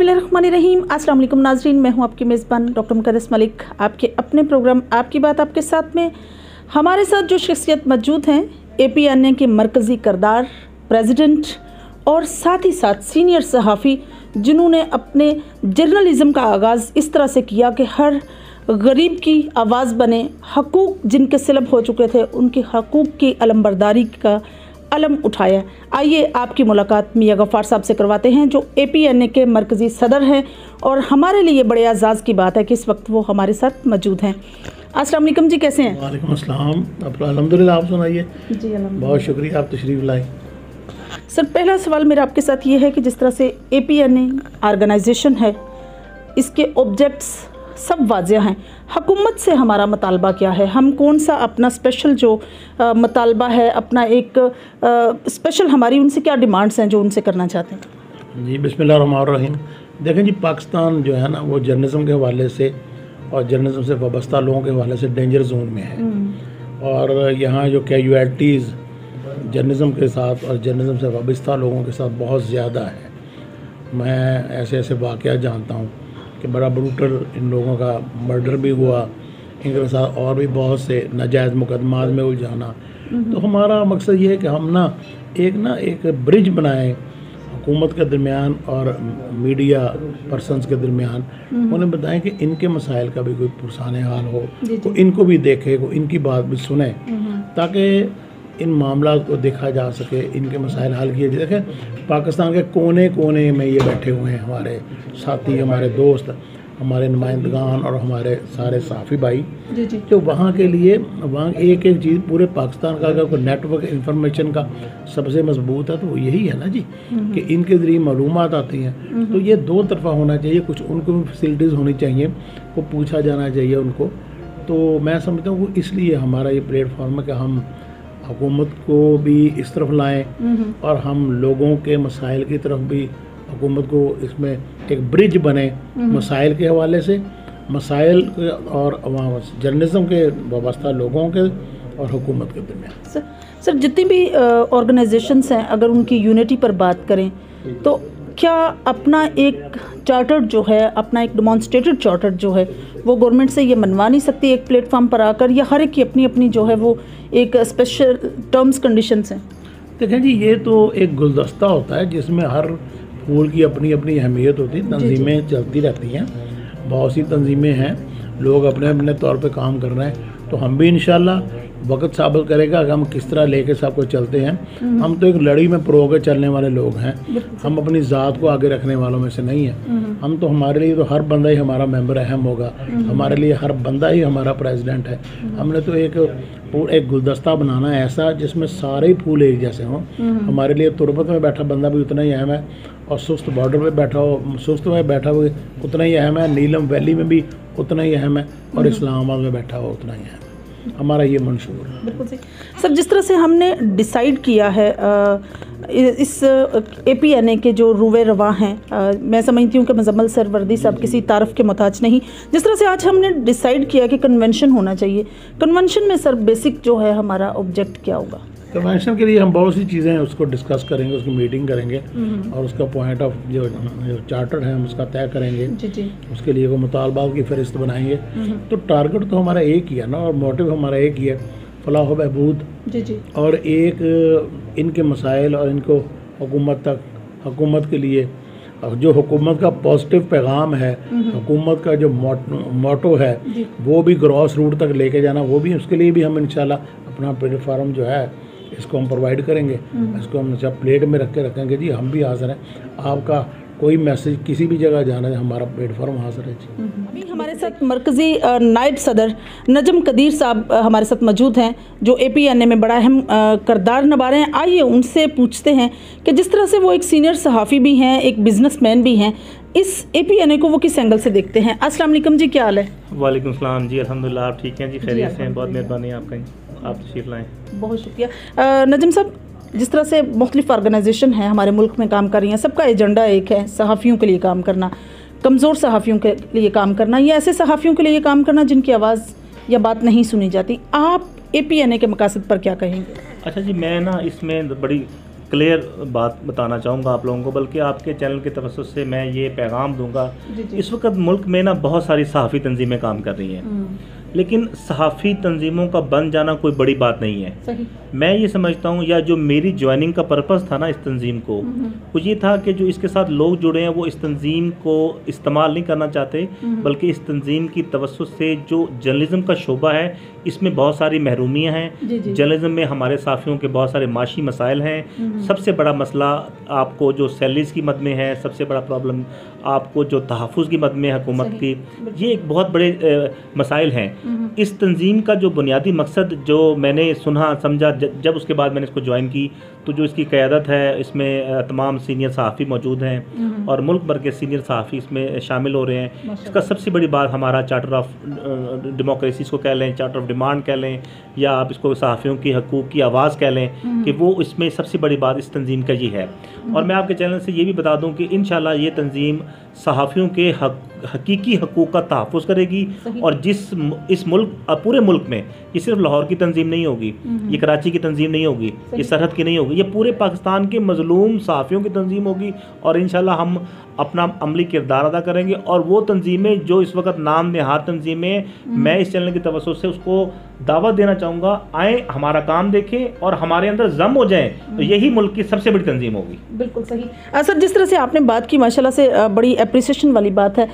बिस्मिल्लाहिर्रहमानिर्रहीम। अस्सलाम वालेकुम नाज़रीन, मैं हूं आपकी मेज़बान डॉक्टर मुकद्दस मलिक। आपके अपने प्रोग्राम आपकी बात आपके साथ में हमारे साथ जो शख्सियत मौजूद हैं, APNA के मरकज़ी करदार, प्रेसिडेंट और साथ ही साथ सीनियर सहाफ़ी, जिन्होंने अपने जर्नलिज़म का आगाज़ इस तरह से किया कि हर गरीब की आवाज़ बने, हकूक़ जिनके सलब हो चुके थे उनके हकूक़ की अलमबरदारी का अलम उठाया। आइए आपकी मुलाकात मियां गफ़ार साहब से करवाते हैं, जो APNA के मरकज़ी सदर हैं, और हमारे लिए बड़े एजाज़ की बात है कि इस वक्त वो हमारे साथ मौजूद हैं। अस्सलाम वालेकुम जी, कैसे हैं? वालेकुम अस्सलाम। अल्हम्दुलिल्लाह, आप सुनाइए। जी बहुत शुक्रिया, आप तशरीफ़ लाए। सर, पहला सवाल मेरा आपके साथ ये है कि जिस तरह से APNA ऑर्गेनाइजेशन है, इसके ऑब्जेक्ट्स सब वाज़ेह हैं। हुकूमत से हमारा मुतालबा क्या है? हम कौन सा अपना स्पेशल जो मुतालबा है, अपना एक स्पेशल हमारी उनसे क्या डिमांड्स हैं जो उनसे करना चाहते हैं? जी, बिस्मिल्लाहिर्रहमानिर्रहीम। देखें जी, पाकिस्तान जो है ना, वो जर्नलिज्म के हवाले से और जर्नलिज्म से वाबस्ता लोगों के हवाले से डेंजर जोन में है। और यहाँ जो कैजुअलिटीज़ जर्नलिज्म के साथ और जर्नलिज्म से वाबस्ता लोगों के साथ बहुत ज़्यादा है। मैं ऐसे ऐसे वाक़या जानता हूँ कि बड़ा ब्रूटल इन लोगों का मर्डर भी हुआ, इनके साथ और भी बहुत से नाजायज़ मुकदमात में उलझाना। तो हमारा मकसद ये है कि हम एक ब्रिज बनाएं हुकूमत के दरमियान और मीडिया पर्सनस के दरमियान। उन्हें बताएं कि इनके मसाइल का भी कोई पुरसान हाल हो, तो इनको भी देखे, को इनकी बात भी सुने, ताकि इन मामला को देखा जा सके, इनके मसाइल हल किए। देखें, पाकिस्तान के कोने कोने में ये बैठे हुए हैं हमारे साथी, हमारे दोस्त, हमारे नुमाइंदगान और हमारे सारे साफ़ी भाई, जो वहाँ के लिए वहाँ एक एक चीज़ पूरे पाकिस्तान का अगर कोई नेटवर्क इंफॉर्मेशन का सबसे मजबूत है तो वो यही है ना जी, कि इनके ज़रिए मालूमात आती हैं। तो ये दो तरफा होना चाहिए, कुछ उनको भी फैसिलिटीज़ होनी चाहिए, वो पूछा जाना चाहिए उनको। तो मैं समझता हूँ वो इसलिए हमारा ये प्लेटफॉर्म है कि हम हुकूमत को भी इस तरफ लाएं और हम लोगों के मसाइल की तरफ भी हुकूमत को इसमें एक ब्रिज बने, मसाइल के हवाले से, मसाइल और जर्नलिज्म के वाबस्ता लोगों के और हुकूमत के दरमियान। सर, जितनी भी ऑर्गेनाइजेशंस हैं, अगर उनकी यूनिटी पर बात करें तो क्या अपना एक चार्टर जो है, अपना एक डेमोन्स्ट्रेटेड चार्टर जो है, वो गवर्नमेंट से ये मनवा नहीं सकती एक प्लेटफॉर्म पर आकर, या हर एक की अपनी अपनी जो है वो एक स्पेशल टर्म्स कंडीशंस हैं? देखें जी, ये तो एक गुलदस्ता होता है जिसमें हर फूल की अपनी अपनी अहमियत होती है। तंजीमें चलती रहती हैं, बहुत सी तंजीमें हैं, लोग अपने अपने तौर पे काम कर रहे हैं। तो हम भी इंशाल्लाह वक्त साबित करेगा कि हम किस तरह लेके सबको चलते हैं। हम तो एक लड़ी में प्रो के चलने वाले लोग हैं, हम अपनी ज़ात को आगे रखने वालों में से नहीं हैं। हम तो, हमारे लिए तो हर बंदा ही हमारा मेंबर अहम होगा, हमारे लिए हर बंदा ही हमारा प्रेसिडेंट है। हमने तो एक गुलदस्ता बनाना है ऐसा जिसमें सारे ही फूल एक जैसे हों। हमारे लिए तुरबत में बैठा बंदा भी उतना ही अहम है, और सुस्त बॉर्डर पे बैठा हो, सुस्त में बैठा हुआ उतना ही अहम है, नीलम वैली में भी उतना ही अहम है, और इस्लामाबाद में बैठा हुआ उतना ही अहम है। हमारा ये मंशूर है। बिल्कुल सही सर। जिस तरह से हमने डिसाइड किया है इस APNA के जो रूवे रवा हैं, मैं समझती हूँ कि मुजम्मल सर वर्दी साहब किसी तारफ़ के मोहताज नहीं। जिस तरह से आज हमने डिसाइड किया कि कन्वेंशन होना चाहिए, कन्वेंशन में सर बेसिक जो है हमारा ऑब्जेक्ट क्या होगा? कन्वेंशन के लिए हम बहुत सी चीज़ें हैं उसको डिस्कस करेंगे, उसकी मीटिंग करेंगे, और उसका पॉइंट ऑफ जो चार्टर है हम उसका तय करेंगे। जी। उसके लिए वो मुतालबात की फहरिस्त बनाएंगे। तो टारगेट तो हमारा एक ही है ना, और मोटिव हमारा एक ही है, फलाह व बहबूद। जी। और एक इनके मसाइल और इनको हुकूमत के लिए जो हुकूमत का पॉजिटिव पैगाम है, हुकूमत का जो मोटो है, वो भी ग्रॉस रूट तक लेके जाना, वो भी उसके लिए भी हम इंशाल्लाह अपना प्लेटफॉर्म जो है इसको हम प्रोवाइड करेंगे। इसको हम जब प्लेट में रखेंगे जी, हम भी हाजिर हैं। आपका कोई मैसेज किसी भी जगह जाना है, हमारा प्लेटफॉर्म हाजिर है जी। अभी हमारे साथ मरकज़ी नायब सदर नजम कदीर साहब हमारे साथ मौजूद हैं, जो APNA में बड़ा अहम किरदार निभा रहे हैं। आइए उनसे पूछते हैं कि जिस तरह से वो एक सीनियर सहाफ़ी भी हैं, एक बिजनेसमैन भी हैं, इस APNA को वो किस एंगल से देखते हैं? अस्सलाम वालेकुम जी, क्या हाल है? वालेकुम सलाम जी, अल्हम्दुलिल्लाह, आप ठीक हैं जी? खैरियत से हैं? बहुत मेहरबानी आपका, आप तशरीफ़ लाएँ। बहुत शुक्रिया। नजम साहब, जिस तरह से मुख्तलिफ़ ऑर्गेनाइजेशन हैं हमारे मुल्क में काम कर रही हैं, सबका एजेंडा एक है, सहाफ़ियों के लिए काम करना, कमज़ोर सहाफ़ियों के लिए काम करना, या ऐसे सहाफ़ियों के लिए काम करना जिनकी आवाज़ या बात नहीं सुनी जाती। आप APNA के मकासद पर क्या कहेंगे? अच्छा जी, मैं ना इसमें बड़ी क्लियर बात बताना चाहूँगा आप लोगों को, बल्कि आपके चैनल के तवज्जुह से मैं ये पैगाम दूंगा। इस वक्त मुल्क में ना बहुत सारी सहाफ़ी तंजीमें काम कर रही हैं, लेकिन सहाफ़ी तंजीमों का बन जाना कोई बड़ी बात नहीं है। सही। मैं ये समझता हूँ, या जो मेरी ज्वाइनिंग का पर्पस था ना इस तंजीम को, वो ये था कि जो इसके साथ लोग जुड़े हैं वो इस तंजीम को इस्तेमाल नहीं करना चाहते, बल्कि इस तंजीम की तवज्जुह से जो जर्नलिज्म का शोबा है इसमें बहुत सारी महरूमियाँ हैं। जर्नलिज्म में हमारे साथियों के बहुत सारे माशी मसाइल हैं। सबसे बड़ा मसला आपको जो सैलरीज की मद में है, सबसे बड़ा प्रॉब्लम आपको जो तहफ़्फ़ुज़ की मद में हुकूमत की, ये एक बहुत बड़े मसाइल हैं। इस तंजीम का जो बुनियादी मकसद जो मैंने सुना समझा जब उसके बाद मैंने इसको ज्वाइन की, तो जो इसकी क़यादत है इसमें तमाम सीनियर सहाफ़ी मौजूद हैं और मुल्क भर के सीनियर सहाफ़ी इसमें शामिल हो रहे हैं। इसका सबसे बड़ी बात हमारा चार्टर ऑफ डेमोक्रेसी को कह लें, चार्टर ऑफ डिमांड कह लें, या आप इसको सहाफ़ियों की हकूक़ की आवाज़ कह लें, कि वो इसमें सबसे बड़ी बात इस तंजीम का ये है। और मैं आपके चैनल से ये भी बता दूँ कि इंशाल्लाह ये तंजीम सहाफ़ियों के हकीकी हकूक़ का तहफ़्फ़ुज़ करेगी। और इस पूरे मुल्क में ये सिर्फ लाहौर की तंजीम नहीं होगी, ये कराची की तंजीम नहीं होगी, ये सरहद की नहीं होगी, ये पूरे पाकिस्तान के मज़लूम सहाफ़ियों की तंजीम होगी। और इंशाल्लाह हम अपना अमली किरदार अदा करेंगे। और वो तंजीमें जो इस वक्त नाम नहाद तंजीमें, मैं इस चैनल की तवज्जुह से उसको दावत देना चाहूँगा, आएँ हमारा काम देखें और हमारे अंदर जम हो जाएँ, तो यही मुल्क की सबसे बड़ी तंजीम होगी। बिल्कुल सही। सर, जिस तरह से आपने बात की माशाल्लाह से बड़ी अप्रिसिएशन वाली बात है।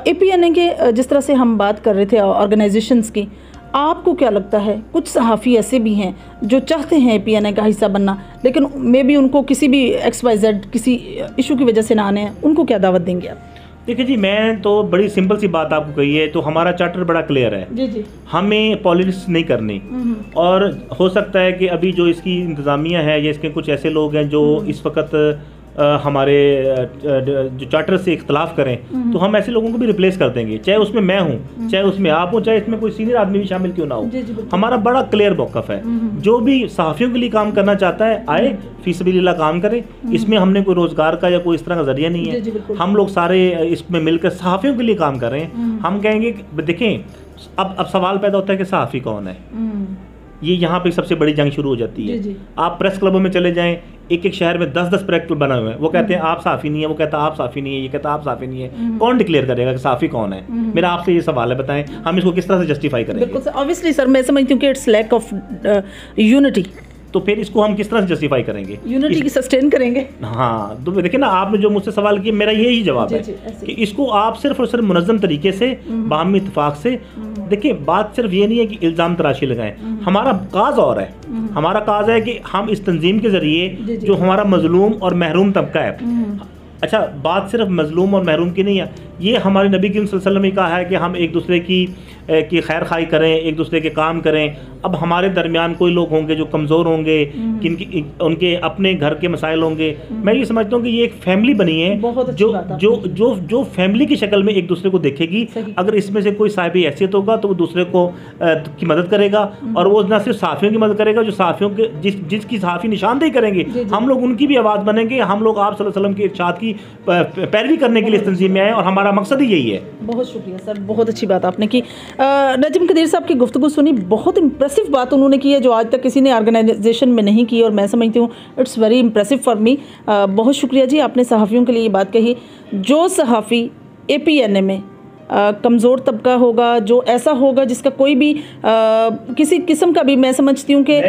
APNA के जिस तरह से हम बात कर रहे थे ऑर्गेनाइजेशंस की, आपको क्या लगता है कुछ सहाफ़ी ऐसे भी हैं जो चाहते हैं APNA का हिस्सा बनना, लेकिन मे बी उनको किसी भी XYZ किसी इशू की वजह से ना आने हैं, उनको क्या दावत देंगे आप? देखिए जी, मैं तो बड़ी सिंपल सी बात आपको कही है, तो हमारा चार्टर बड़ा क्लियर है। जी। हमें पॉलिटिक्स नहीं करनी। और हो सकता है कि अभी जो इसकी इंतज़ामिया है या इसके कुछ ऐसे लोग हैं जो इस वक्त हमारे जो चार्टर से इख्तलाफ करें, तो हम ऐसे लोगों को भी रिप्लेस कर देंगे, चाहे उसमें मैं हूँ, चाहे उसमें आप हो, चाहे इसमें कोई सीनियर आदमी भी शामिल क्यों ना हो। हमारा बड़ा क्लियर मौक़िफ़ है। जो भी सहाफ़ियों के लिए काम करना चाहता है आए, फ़ी सबीलिल्लाह काम करे। इसमें हमने कोई रोज़गार का या कोई इस तरह का ज़रिया नहीं है। हम लोग सारे इसमें मिलकर सहाफ़ियों के लिए काम कर रहे हैं। हम कहेंगे देखें, अब सवाल पैदा होता है कि सहाफ़ी कौन है। ये यहाँ पे सबसे बड़ी जंग शुरू हो जाती है। आप प्रेस क्लबों में चले जाएं, एक शहर में 10-10 प्रेस क्लब बना हुए हैं। वो कहते हैं आप साफ़ी नहीं है, वो कहता है आप साफ़ी नहीं है, ये कहता है आप साफ़ी नहीं है। कौन डिक्लेयर करेगा कि साफ़ी कौन है? मेरा आपसे ये सवाल है, बताएं हम इसको किस तरह से जस्टिफाई करेंगे? बिल्कुल ऑब्वियसली सर, मैं समझती हूँ कि इट्स लैक ऑफ यूनिटी। तो फिर इसको हम किस तरह से जस्टिफाई करेंगे? यूनिटी की सस्टेन करेंगे। हाँ, तो देखिए ना, आपने जो मुझसे सवाल किया, मेरा यही जवाब है कि इसको आप सिर्फ और सिर्फ मुनज़्ज़म तरीके से बाहमी इत्तेफाक से देखिए। बात सिर्फ ये नहीं है कि इल्ज़ाम तराशी लगाएं, हमारा काज और है। हमारा काज है कि हम इस तंजीम के ज़रिए जो हमारा मज़लूम और महरूम तबका है, अच्छा बात सिर्फ मज़लूम और महरूम की नहीं है, ये हमारे नबी करीम सल्लल्लाहु अलैहि वसल्लम ने कहा है कि हम एक दूसरे की खैर खाई करें, एक दूसरे के काम करें। अब हमारे दरमियान कोई लोग होंगे जो कमज़ोर होंगे, किनकी उनके अपने घर के मसाइल होंगे। मैं ये समझता हूँ कि ये एक फैमिली बनी है जो फैमिली की शक्ल में एक दूसरे को देखेगी। अगर इसमें से कोई साहिब हैसियत होगा तो वो दूसरे को की मदद करेगा, और वो न सिर्फ सहाफ़ियों की मदद करेगा, जो सहाफ़ियों के जिसकी सहाफ़ी निशानदेही करेंगे, हम लोग उनकी भी आवाज़ बनेंगे। हम लोग आप सल्लल्लाहु अलैहि वसल्लम के इरशाद की पैरवी करने के लिए इस तंजीम में आए, और हमारा मकसद ही यही है। बहुत शुक्रिया सर, बहुत अच्छी बात आपने की। नजम कदीर साहब की गुफ्तगू सुनी, बहुत इम्प्रेसिव बात उन्होंने की है जो आज तक किसी ने ऑर्गेनाइजेशन में नहीं की, और मैं समझती हूँ it's very impressive for me. बहुत शुक्रिया जी, आपने सहाफ़ियों के लिए ये बात कही। जो सहाफ़ी APNA में कमज़ोर तबका होगा, जो ऐसा होगा जिसका कोई भी किसी किस्म का भी, मैं समझती हूँ कि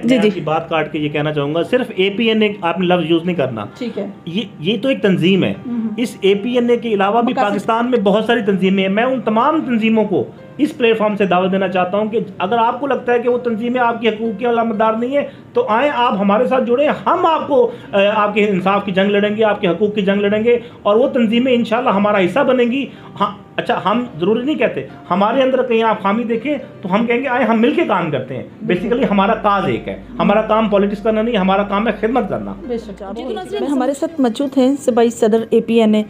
जी बात काट के ये कहना चाहूँगा, सिर्फ APNA आपने लफ्ज़ यूज़ नहीं करना। ठीक है, ये तो एक तंजीम है। इस APNA के अलावा भी पाकिस्तान में बहुत सारी तंजीमें हैं। मैं उन तमाम तंजीमों को इस प्लेटफॉर्म से दावत देना चाहता हूं कि अगर आपको लगता है कि वो तंजीमें आपकी हकूक़ के अलामतदार नहीं है, तो आएँ आप हमारे साथ जुड़ें। हम आपको आपके इंसाफ की जंग लड़ेंगे, आपके हकूक़ की जंग लड़ेंगे, और वो तंजीमें इंशाल्लाह हमारा हिस्सा बनेंगी। हाँ, अच्छा, हम ज़रूरी नहीं कहते हमारे अंदर कहीं आप खामी देखें तो हम कहेंगे आए हम मिल के काम करते हैं। बेसिकली हमारा काज एक है, हमारा काम पॉलिटिक्स करना नहीं, हमारा काम है खिदमत करना। हमारे साथ मौजूद हैं सूबाई सदर APNA